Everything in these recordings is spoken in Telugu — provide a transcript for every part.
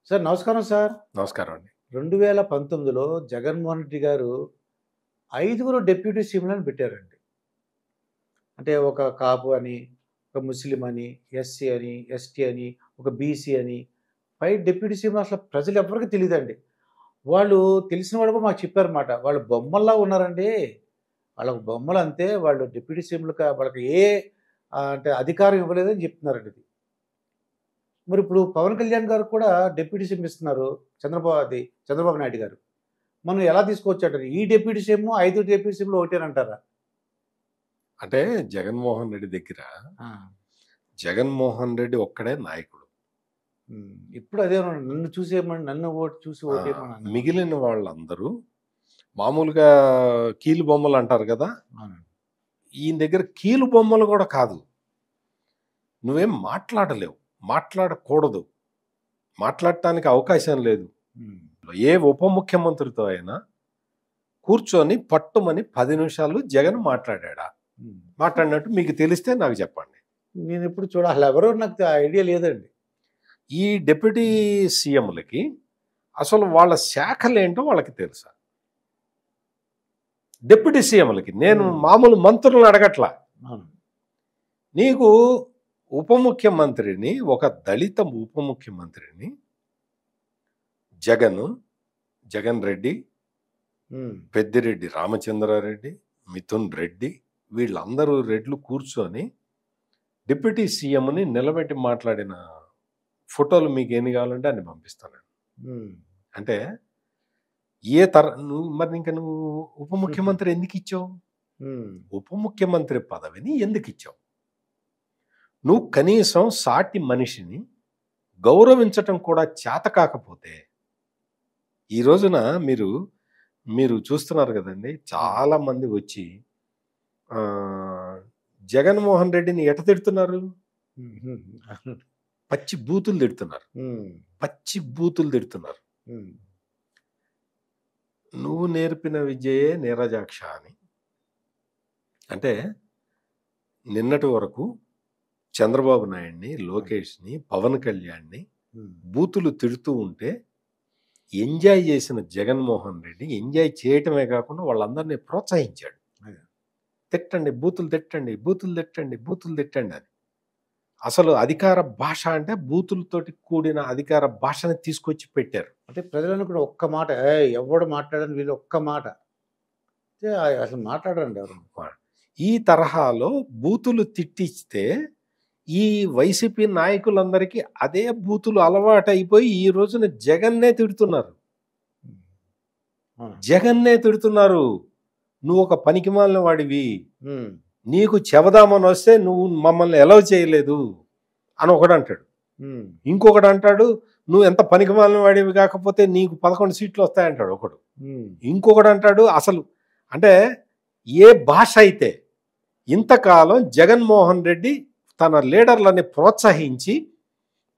సార్ నమస్కారం సార్. నమస్కారం అండి. 2019లో జగన్మోహన్ రెడ్డి గారు 5గురు డిప్యూటీ సీఎంలను పెట్టారండి. అంటే ఒక కాపు అని, ఒక ముస్లిం అని, ఎస్సీ అని, ఎస్టీ అని, ఒక బీసీ అని 5 డిప్యూటీ సీఎంలు అసలు ప్రజలు ఎవ్వరికీ తెలీదండి. వాళ్ళు తెలిసిన వాళ్ళు కూడా మాకు చెప్పారన్నమాట. వాళ్ళు బొమ్మల్లా ఉన్నారండి. వాళ్ళకి బొమ్మలు అంతే. వాళ్ళు డిప్యూటీ సీఎంలుగా వాళ్ళకి అంటే అధికారం ఇవ్వలేదని చెప్తున్నారండి ఇది. మరి ఇప్పుడు పవన్ కళ్యాణ్ గారు కూడా డిప్యూటీ సీఎం ఇస్తున్నారు. చంద్రబాబు నాయుడు గారు. మనం ఎలా తీసుకోవచ్చంటారు? ఈ డిప్యూటీ సీఎం 5 డిప్యూటీ సీఎంలు ఒకటేనంటారా? అంటే జగన్మోహన్ రెడ్డి దగ్గర ఆ! జగన్మోహన్ రెడ్డి ఒక్కడే నాయకుడు. ఇప్పుడు అదే నన్ను చూసేయమని నన్ను ఓటు చూసి ఓటేయమని అన్నారు. మిగిలిన వాళ్ళందరూ మామూలుగా కీలు బొమ్మలు అంటారు కదా! అవునండి. ఈయన దగ్గర కీలు బొమ్మలు కూడా కాదు. నువ్వేం మాట్లాడలేవు. మాట్లాడకూడదు. మాట్లాడటానికి అవకాశం లేదు. హ్మ్. ఏ ఉప ముఖ్యమంత్రితో అయినా కూర్చొని పట్టుమని 10 నిమిషాలు జగన్ మాట్లాడా? హ్మ్. మాట్లాడినట్టు మీకు తెలిస్తే నాకు చెప్పండి. నేనెప్పుడు ఆళ్ళెవరో నాకు ఐడియా లేదండి. ఈ డిప్యూటీ సీఎంలకి అసలు వాళ్ళ శాఖలేంటో వాళ్ళకి తెలుసా? డిప్యూటీ సీఎంలకి నేను మామూలు మంత్రులను అడగట్లా. అవును. నీకు ఉప ముఖ్యమంత్రిని, ఒక దళిత ఉప ముఖ్యమంత్రిని జగన్ రెడ్డి, హ్మ్. పెద్దిరెడ్డి రామచంద్రారెడ్డి, మిథున్ రెడ్డి వీళ్ళందరూ రెడ్లు కూర్చొని డిప్యూటీ సీఎంని నిలబెట్టి మాట్లాడిన ఫోటోలు మీకు ఎన్ని కావాలంటే అన్ని పంపిస్తాను. హ్మ్. అంటే నువ్వు ఉప ముఖ్యమంత్రి ఎందుకు ఇచ్చావు? హ్మ్. ఉప ముఖ్యమంత్రి పదవిని ఎందుకు ఇచ్చావు? నువ్వు కనీసం సాటి మనిషిని గౌరవించటం కూడా చేత కాకపోతే ఈ రోజున మీరు చూస్తున్నారు కదండి, చాలా మంది వచ్చి జగన్మోహన్ రెడ్డిని ఎట తిడుతున్నారు? పచ్చి బూతులు తిడుతున్నారు. పచ్చి బూతులు తిడుతున్నారు. నువ్వు నేర్పిన విద్యయే నీరజాక్ష అని. అంటే నిన్నటి వరకు చంద్రబాబు నాయుడిని, లోకేష్ని, పవన్ కళ్యాణ్ని బూతులు తిడుతూ ఉంటే ఎంజాయ్ చేసిన జగన్మోహన్ రెడ్డి ఎంజాయ్ చేయటమే కాకుండా వాళ్ళందరినీ ప్రోత్సహించాడు. తిట్టండి, బూతులు తిట్టండి, బూతులు తిట్టండి, బూతులు తిట్టండి అని. అసలు అధికార భాష అంటే బూతులతోటి కూడిన అధికార భాషని తీసుకొచ్చి పెట్టారు. అంటే ప్రజలను కూడా ఒక్క మాట ఎవడు మాట్లాడని వీళ్ళు ఒక్క మాట అసలు మాట్లాడండి ఎవరు. ఈ తరహాలో బూతులు తిట్టిస్తే ఈ వైసీపీ నాయకులందరికీ అదే బూతులు అలవాటు అయిపోయి ఈ రోజున జగన్నే తిడుతున్నారు. జగన్నే తిడుతున్నారు. నువ్వు ఒక పనికిమాలిన వాడివి, నీకు చెబదామని వస్తే నువ్వు మమ్మల్ని ఎలవ్ చేయలేదు అని ఒకడు అంటాడు. ఇంకొకడు అంటాడు నువ్వు ఎంత పనికిమాలిన వాడివి కాకపోతే నీకు 11 సీట్లు వస్తాయంటాడు ఒకడు. ఇంకొకడు అంటాడు అసలు అంటే ఏ భాష అయితే ఇంతకాలం జగన్మోహన్ రెడ్డి తన లీడర్లని ప్రోత్సహించి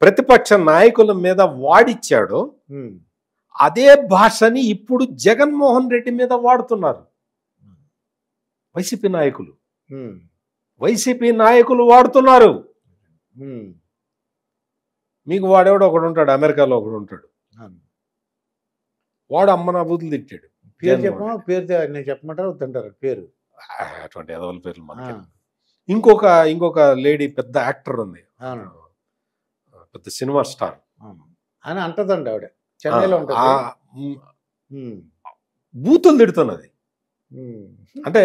ప్రతిపక్ష నాయకుల మీద వాడిచ్చాడో అదే భాషని ఇప్పుడు జగన్మోహన్ రెడ్డి మీద వాడుతున్నారు వైసీపీ నాయకులు వాడుతున్నారు. మీకు వాడేవాడు ఒకడు ఉంటాడు, అమెరికాలో ఒకడు ఉంటాడు, వాడు అమ్మనా బూతులు తిట్టాడు. పేరు నేను చెప్పమంటారు తింటారు పేరు, అటువంటి ఎదవల పేర్లు మనకి. ఇంకొక లేడీ పెద్ద యాక్టర్ ఉంది, పెద్ద సినిమా స్టార్ అని అంటదండి ఆవిడ, చెన్నైలో బూతులు తిడుతున్నది. అంటే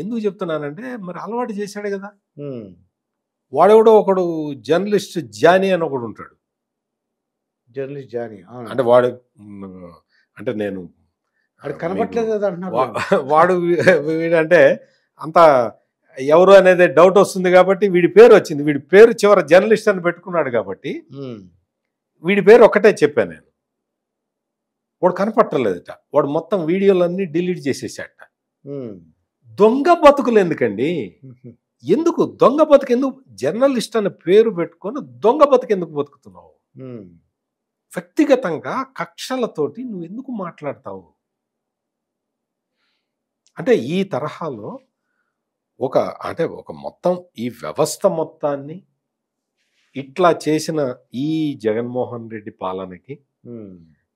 ఎందుకు చెప్తున్నానంటే మరి అలవాటు చేశాడు కదా. వాడెవడో ఒకడు జర్నలిస్ట్ జానీ అని ఒకడు ఉంటాడు. జర్నలిస్ట్ జానీ అంటే వాడు అంటే నేను కనపట్లేదు కదా అంటున్నారు. వాడు వీడంటే అంత ఎవరు అనేది డౌట్ వస్తుంది కాబట్టి వీడి పేరు వచ్చింది. వీడి పేరు చివర జర్నలిస్ట్ అని పెట్టుకున్నాడు కాబట్టి వీడి పేరు ఒక్కటే చెప్పాను నేను. వాడు కనపట్టలేదట. వాడు మొత్తం వీడియోలన్నీ డిలీట్ చేసేసాట. దొంగ బతుకులు ఎందుకండి? ఎందుకు దొంగ బతుకు? ఎందుకు జర్నలిస్ట్ అనే పేరు పెట్టుకొని దొంగ బతుకు ఎందుకు బతుకుతున్నావు? వ్యక్తిగతంగా కక్షలతోటి నువ్వు ఎందుకు మాట్లాడతావు? అంటే ఈ తరహాలో ఒక మొత్తం ఈ వ్యవస్థ మొత్తాన్ని ఇట్లా చేసిన ఈ జగన్మోహన్ రెడ్డి పాలనకి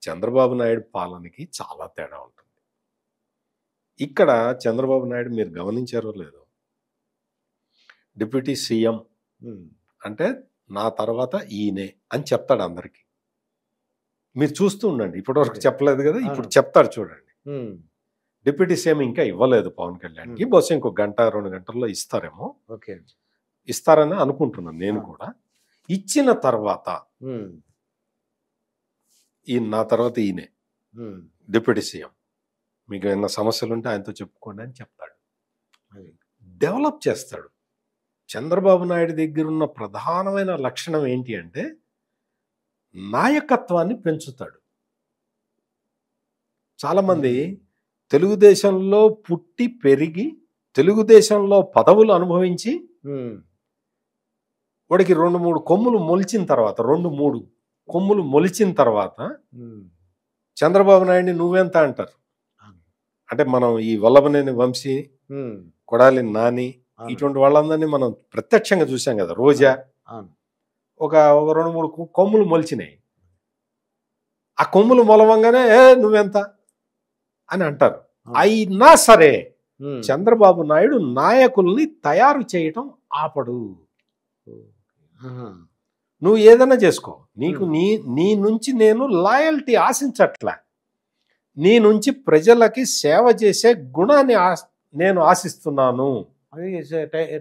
చంద్రబాబు నాయుడు పాలనకి చాలా తేడా ఉంటుంది. ఇక్కడ చంద్రబాబు నాయుడు మీరు గమనించారో లేదో, డిప్యూటీ సీఎం అంటే నా తర్వాత ఈయనే అని చెప్తాడు అందరికీ. మీరు చూస్తూ ఉండండి, ఇప్పటివరకు చెప్పలేదు కదా, ఇప్పుడు చెప్తాడు చూడండి. డిప్యూటీ సీఎం ఇంకా ఇవ్వలేదు పవన్ కళ్యాణ్కి, బహుశా ఇంకో గంట 2 గంటల్లో ఇస్తారేమో, ఇస్తారని అనుకుంటున్నాను నేను కూడా. ఇచ్చిన తర్వాత నా తర్వాత ఈయనే డిప్యూటీ సీఎం, మీకు ఏమైనా సమస్యలు ఉంటే ఆయనతో చెప్పుకోండి అని చెప్తాడు. డెవలప్ చేస్తాడు. చంద్రబాబు నాయుడు దగ్గర ఉన్న ప్రధానమైన లక్షణం ఏంటి అంటే నాయకత్వాన్ని పెంచుతాడు. చాలామంది తెలుగుదేశంలో పుట్టి పెరిగి తెలుగుదేశంలో పదవులు అనుభవించి వాడికి 2-3 కొమ్ములు మొలిచిన తర్వాత 2-3 కొమ్ములు మొలిచిన తర్వాత చంద్రబాబు నాయుడిని నువ్వెంత అంటారు. అంటే మనం ఈ వల్లభనేని వంశీ, కొడాలి నాని ఇటువంటి వాళ్ళందరినీ మనం ప్రత్యక్షంగా చూసాం కదా. రోజా ఒక 2-3 కొమ్ములు మొలిచినాయి. ఆ కొమ్ములు మొలవంగానే నువ్వెంత అని అంటారు. అయినా సరే చంద్రబాబు నాయుడు నాయకుల్ని తయారు చేయటం ఆపడు. నువ్వు ఏదైనా చేసుకో, నీకు నీ నుంచి నేను లాయల్టీ ఆశించట్లే, నీ నుంచి ప్రజలకి సేవ చేసే గుణాన్ని నేను ఆశిస్తున్నాను.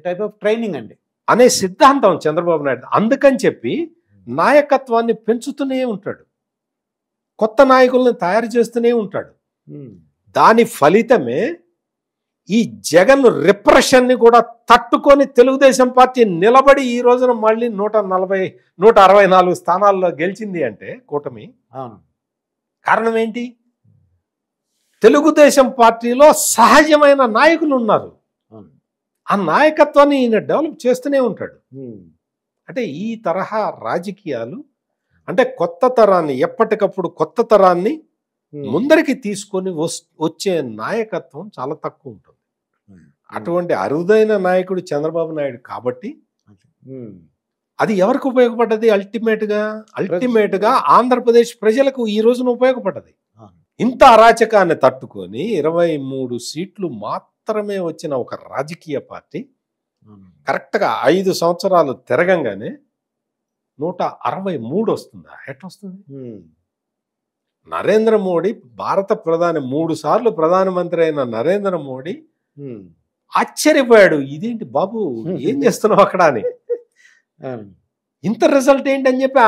టైప్ ఆఫ్ ట్రైనింగ్ అండి అనే సిద్ధాంతం చంద్రబాబు నాయుడు. అందుకని చెప్పి నాయకత్వాన్ని పెంచుతూనే ఉంటాడు, కొత్త నాయకుల్ని తయారు చేస్తూనే ఉంటాడు. దాని ఫలితమే ఈ జగన్ రిప్రెషన్ని కూడా తట్టుకొని తెలుగుదేశం పార్టీ నిలబడి ఈ రోజున మళ్ళీ 164 స్థానాల్లో గెలిచింది అంటే కూటమి. కారణం ఏంటి? తెలుగుదేశం పార్టీలో సహజమైన నాయకులు ఉన్నారు. ఆ నాయకత్వాన్ని ఈయన డెవలప్ చేస్తూనే ఉంటాడు. అంటే ఈ తరహా రాజకీయాలు అంటే కొత్త తరాన్ని, ఎప్పటికప్పుడు కొత్త తరాన్ని ముందరికి తీసుకొని వచ్చే నాయకత్వం చాలా తక్కువ ఉంటుంది. అటువంటి అరుదైన నాయకుడు చంద్రబాబు నాయుడు కాబట్టి అది ఎవరికి ఉపయోగపడ్డది? అల్టిమేట్ గా ఆంధ్రప్రదేశ్ ప్రజలకు ఈ రోజున ఉపయోగపడ్డది. ఇంత అరాచకాన్ని తట్టుకొని 23 సీట్లు మాత్రమే వచ్చిన ఒక రాజకీయ పార్టీ కరెక్ట్గా 5 సంవత్సరాలు తిరగంగానే 163 వస్తుందా? ఎట్లొస్తుంది? నరేంద్ర మోడీ, భారత ప్రధాని, 3 సార్లు ప్రధానమంత్రి అయిన నరేంద్ర మోడీ ఆశ్చర్యపోయాడు. ఇదేంటి బాబు, ఏం చేస్తున్నావు అక్కడ అని. ఇంత రిజల్ట్ ఏంటి అని చెప్పి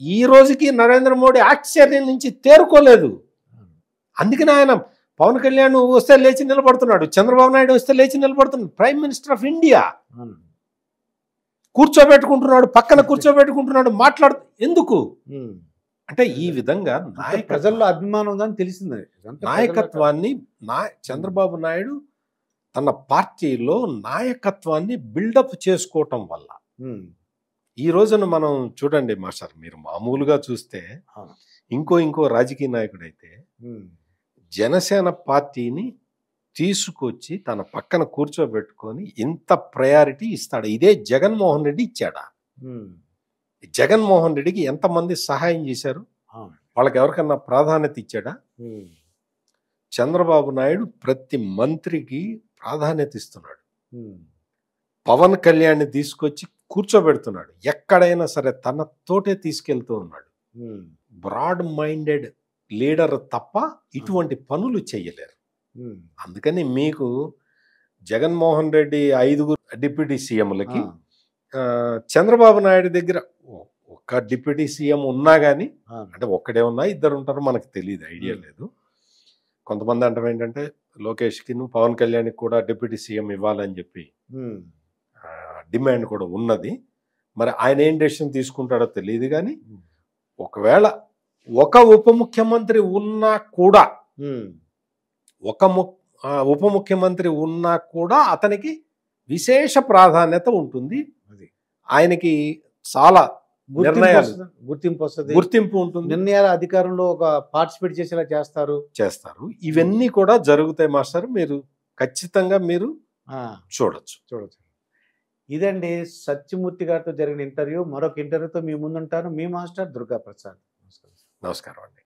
ఈ రోజుకి నరేంద్ర మోడీ ఆశ్చర్యం నుంచి తేరుకోలేదు. అందుకని ఆయన పవన్ కళ్యాణ్ వస్తే లేచి నిలబడుతున్నాడు, చంద్రబాబు నాయుడు వస్తే లేచి నిలబడుతున్నాడు. ప్రైమ్ మినిస్టర్ ఆఫ్ ఇండియా కూర్చోబెట్టుకుంటున్నాడు, పక్కన కూర్చోబెట్టుకుంటున్నాడు, ఎందుకు అంటే ఈ విధంగా ప్రజల్లో అభిమానం ఉందని తెలిసింది. నాయకత్వాన్ని చంద్రబాబు నాయుడు తన పార్టీలో నాయకత్వాన్ని బిల్డప్ చేసుకోవటం వల్ల ఈ రోజున మనం చూడండి మాస్టర్, మీరు మామూలుగా చూస్తే ఇంకో రాజకీయ నాయకుడు అయితే జనసేన పార్టీని తీసుకొచ్చి తన పక్కన కూర్చోబెట్టుకొని ఇంత ప్రయారిటీ ఇస్తాడు. ఇదే జగన్మోహన్ రెడ్డి ఇచ్చాడా? జగన్మోహన్ రెడ్డికి ఎంతమంది సహాయం చేశారు? వాళ్ళకి ఎవరికన్నా ప్రాధాన్యత ఇచ్చాడా? చంద్రబాబు నాయుడు ప్రతి మంత్రికి ప్రాధాన్యత ఇస్తున్నాడు. పవన్ కళ్యాణ్ని తీసుకొచ్చి కూర్చోబెడుతున్నాడు. ఎక్కడైనా సరే తనతోటే తీసుకెళ్తూ ఉన్నాడు. బ్రాడ్ మైండెడ్ లీడర్ తప్ప ఇటువంటి పనులు చెయ్యలేరు. అందుకని మీకు జగన్మోహన్ రెడ్డి 5 డిప్యూటీ సీఎంలకి చంద్రబాబు నాయుడు దగ్గర ఒక డిప్యూటీ సీఎం ఉన్నా కానీ, అంటే ఒక్కడే ఉన్నా 2 ఉంటారు మనకు తెలియదు, ఐడియా లేదు. కొంతమంది అంటే ఏంటంటే లోకేష్కి పవన్ కళ్యాణ్కి కూడా డిప్యూటీ సీఎం ఇవ్వాలని చెప్పి డిమాండ్ కూడా ఉన్నది. మరి ఆయన ఏం డెసిషన్ తీసుకుంటాడో తెలియదు. కానీ ఒకవేళ ఒక ఉప ముఖ్యమంత్రి ఉన్నా కూడా ఉప ముఖ్యమంత్రి ఉన్నా కూడా అతనికి విశేష ప్రాధాన్యత ఉంటుంది. ఆయనకి చాలా గుర్తింపు ఉంటుంది. నిర్ణయాల అధికారంలో ఒక పార్టిసిపేట్ చేసేలా చేస్తారు. ఇవన్నీ కూడా జరుగుతాయి మాస్టర్, మీరు ఖచ్చితంగా మీరు చూడొచ్చు. ఇదండి సత్యమూర్తి గారితో జరిగిన ఇంటర్వ్యూ. మరొక ఇంటర్వ్యూతో మీ ముందుంటాను. మీ మాస్టర్ దుర్గా ప్రసాద్. నమస్కారం అండి.